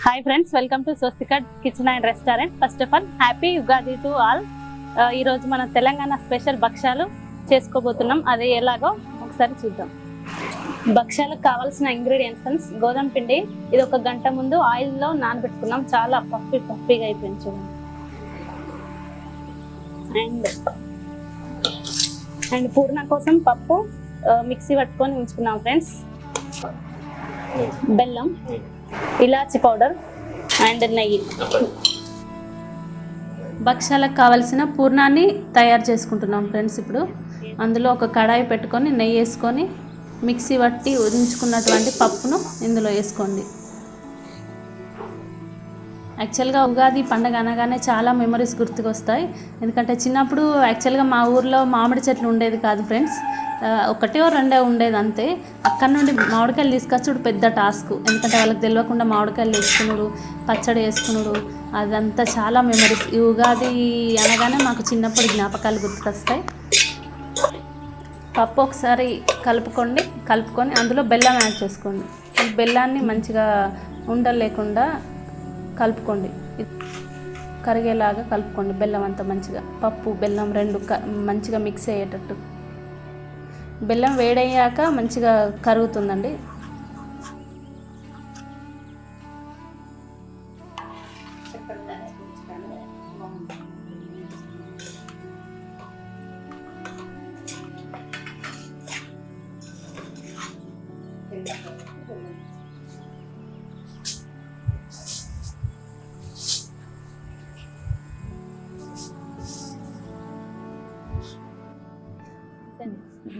Hi friends, welcome to Swastika kitchen and restaurant. First of all happy Ugadi to all. ఈరోజు మనం Telangana special భక్ష్యాలు చేసుకోబోతున్నాం. అది ఎలాగో ఒకసారి చూద్దాం. భక్ష్యాలకు కావాల్సిన ఇంగ్రీడియంట్స్ గోధుమ పిండి. ఇది 1 గంట ముందు ఆయిల్లో నానబెట్టుకున్నాం. చాలా పఫీగా అయిపోయింది చూడండి. అండ్ పూర్ణ కోసం పప్పు మిక్సీ పట్టుకొని ఉంచుకున్నాం ఫ్రెండ్స్. బెల్లం, ఇలాచి పౌడర్ అండ్ నెయ్యి. భక్ష్యాలకు కావలసిన పూర్ణాన్ని తయారు చేసుకుంటున్నాం ఫ్రెండ్స్. ఇప్పుడు అందులో ఒక కడాయి పెట్టుకొని నెయ్యి వేసుకొని మిక్సీ పట్టి ఉంచుకున్నటువంటి పప్పును ఇందులో వేసుకోండి. యాక్చువల్గా ఉగాది పండగ అనగానే చాలా మెమరీస్ గుర్తుకొస్తాయి. ఎందుకంటే చిన్నప్పుడు యాక్చువల్గా మా ఊర్లో మామిడి చెట్లు ఉండేది కాదు ఫ్రెండ్స్. 1 or 2 ఉండేది అంతే. అక్కడ నుండి మామిడికాయలు తీసుకొచ్చుడు పెద్ద టాస్క్. ఎందుకంటే వాళ్ళకి తెలియకుండా మామిడికాయలు వేసుకున్నాడు, పచ్చడి వేసుకున్నాడు, అదంతా చాలా మెమరీస్. ఈ ఉగాది అనగానే మాకు చిన్నప్పుడు జ్ఞాపకాలు గుర్తుకొస్తాయి. పప్పు ఒకసారి కలుపుకొని అందులో బెల్లం యాడ్ చేసుకోండి. ఈ బెల్లాన్ని మంచిగా ఉండలు లేకుండా కలుపుకోండి, కరిగేలాగా కలుపుకోండి. బెల్లం అంతా మంచిగా, పప్పు బెల్లం 2 మంచిగా మిక్స్ అయ్యేటట్టు. బెల్లం వేడయ్యాక మంచిగా కరుగుతుందండి.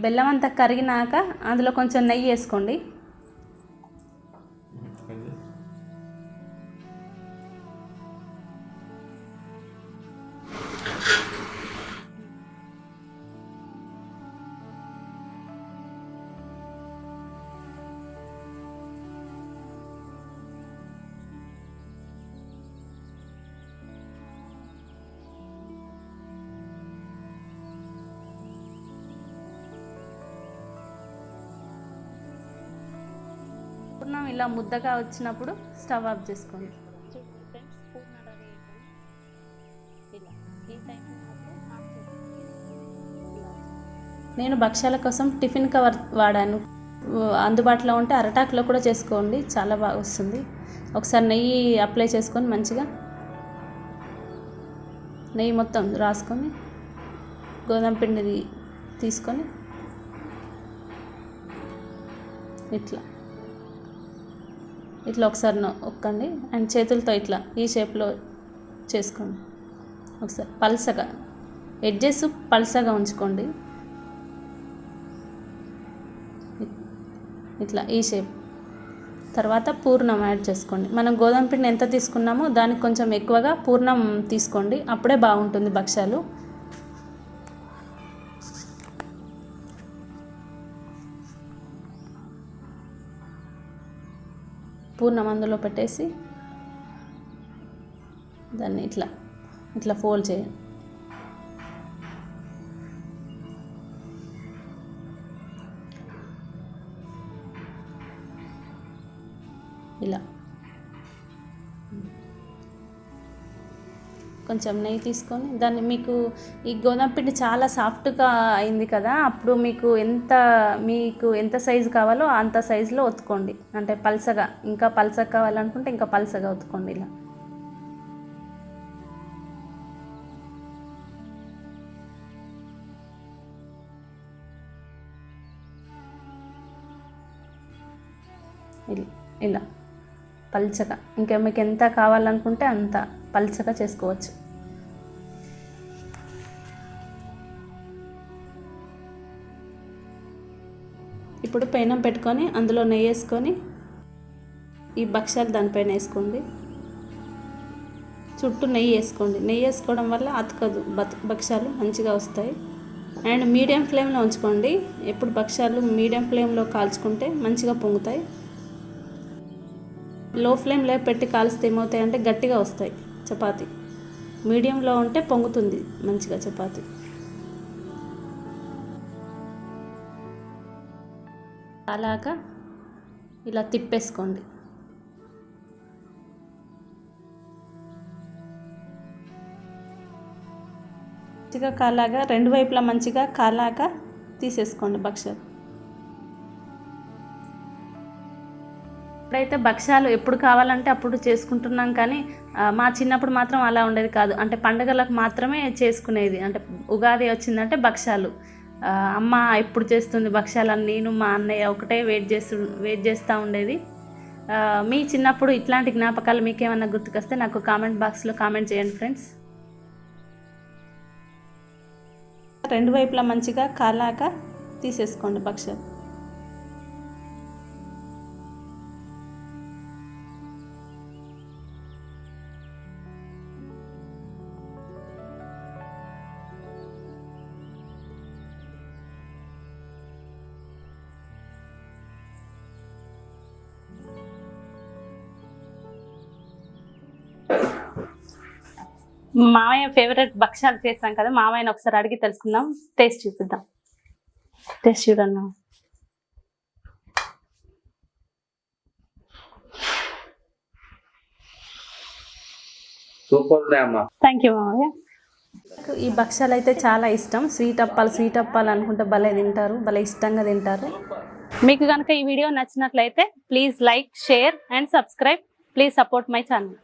బెల్లం అంతా కరిగినాక అందులో కొంచెం నెయ్యి వేసుకోండి. పూర్ణం ఇలా ముద్దగా వచ్చినప్పుడు స్టవ్ ఆఫ్ చేసుకోండి. నేను భక్ష్యాల కోసం టిఫిన్ కవర్ వాడాను. అందుబాటులో ఉంటే అరటాకులో కూడా చేసుకోండి, చాలా బాగా వస్తుంది. ఒకసారి నెయ్యి అప్లై చేసుకొని మంచిగా నెయ్యి మొత్తం రాసుకొని గోధుమ పిండి తీసుకొని ఇట్లా ఒకసారి నొక్కండి. అండ్ చేతులతో ఇట్లా ఈ షేప్లో చేసుకోండి. ఒకసారి పల్సగా, ఎడ్జెస్ పల్సగా ఉంచుకోండి. ఇట్లా ఈ షేప్. తర్వాత పూర్ణం యాడ్ చేసుకోండి. మనం గోధుమ పిండి ఎంత తీసుకున్నామో దానికి కొంచెం ఎక్కువగా పూర్ణం తీసుకోండి, అప్పుడే బాగుంటుంది భక్ష్యాలు. పూర్ణం అందులో పెట్టేసి దాన్ని ఇట్లా ఫోల్డ్ చేయండి. ఇలా కొంచెం నెయ్యి తీసుకొని దాన్ని, మీకు ఈ గోధుమ పిండి చాలా సాఫ్ట్గా అయింది కదా, అప్పుడు మీకు ఎంత సైజు కావాలో అంత సైజులో ఒత్తుకోండి. అంటే పల్సగా, ఇంకా పల్సగా కావాలనుకుంటే ఇంకా పల్సగా ఒత్తుకోండి. ఇలా పల్చగా, ఇంకా మీకు ఎంత కావాలనుకుంటే అంత పల్చగా చేసుకోవచ్చు. ఇప్పుడు పెనం పెట్టుకొని అందులో నెయ్యి వేసుకొని ఈ భక్ష్యాలు దానిపైన వేసుకోండి. చుట్టూ నెయ్యి వేసుకోండి. నెయ్యి వేసుకోవడం వల్ల అతకదు, భక్ష్యాలు మంచిగా వస్తాయి. అండ్ మీడియం ఫ్లేమ్లో ఉంచుకోండి. ఎప్పుడు భక్ష్యాలు మీడియం ఫ్లేమ్లో కాల్చుకుంటే మంచిగా పొంగుతాయి. లో ఫ్లేమ్లో పెట్టి కాల్స్తే ఏమవుతాయంటే గట్టిగా వస్తాయి చపాతీ. మీడియంలో ఉంటే పొంగుతుంది మంచిగా చపాతీ. అలాగా ఇలా తిప్పేసుకోండి. మంచిగా కాలాగా రెండు వైపులా మంచిగా కాలాక తీసేసుకోండి భక్ష్యాలు. ఇప్పుడైతే భక్ష్యాలు ఎప్పుడు కావాలంటే అప్పుడు చేసుకుంటున్నాం, కానీ మా చిన్నప్పుడు మాత్రం అలా ఉండేది కాదు. అంటే పండుగలకు మాత్రమే చేసుకునేది. అంటే ఉగాది వచ్చిందంటే భక్ష్యాలు, అమ్మ ఎప్పుడు చేస్తుంది భక్ష్యాలని నేను మా అన్నయ్య ఒకటే వెయిట్ చేస్తూ ఉండేది. మీ చిన్నప్పుడు ఇట్లాంటి జ్ఞాపకాలు మీకేమన్నా గుర్తుకొస్తే నాకు కామెంట్ బాక్స్లో కామెంట్ చేయండి ఫ్రెండ్స్. రెండు వైపులా మంచిగా కాలాక తీసేసుకోండి భక్ష్యాలు. మామయ్య ఫేవరెట్ భక్ష్యాలు చేస్తాం కదా, మామయ్యని ఒకసారి అడిగి తెలుసుకుందాం. టేస్ట్ చూపిద్దాం. టేస్ట్ చూడన్నా. సూపర్ అమ్మా. థ్యాంక్ యూ మామయ్య. ఈ భక్ష్యాలు అయితే చాలా ఇష్టం. స్వీట్ అప్పాలు అనుకుంటే భలే తింటారు, భలే ఇష్టంగా తింటారు. మీకు కనుక ఈ వీడియో నచ్చినట్లయితే please like, share and subscribe. Please support my channel.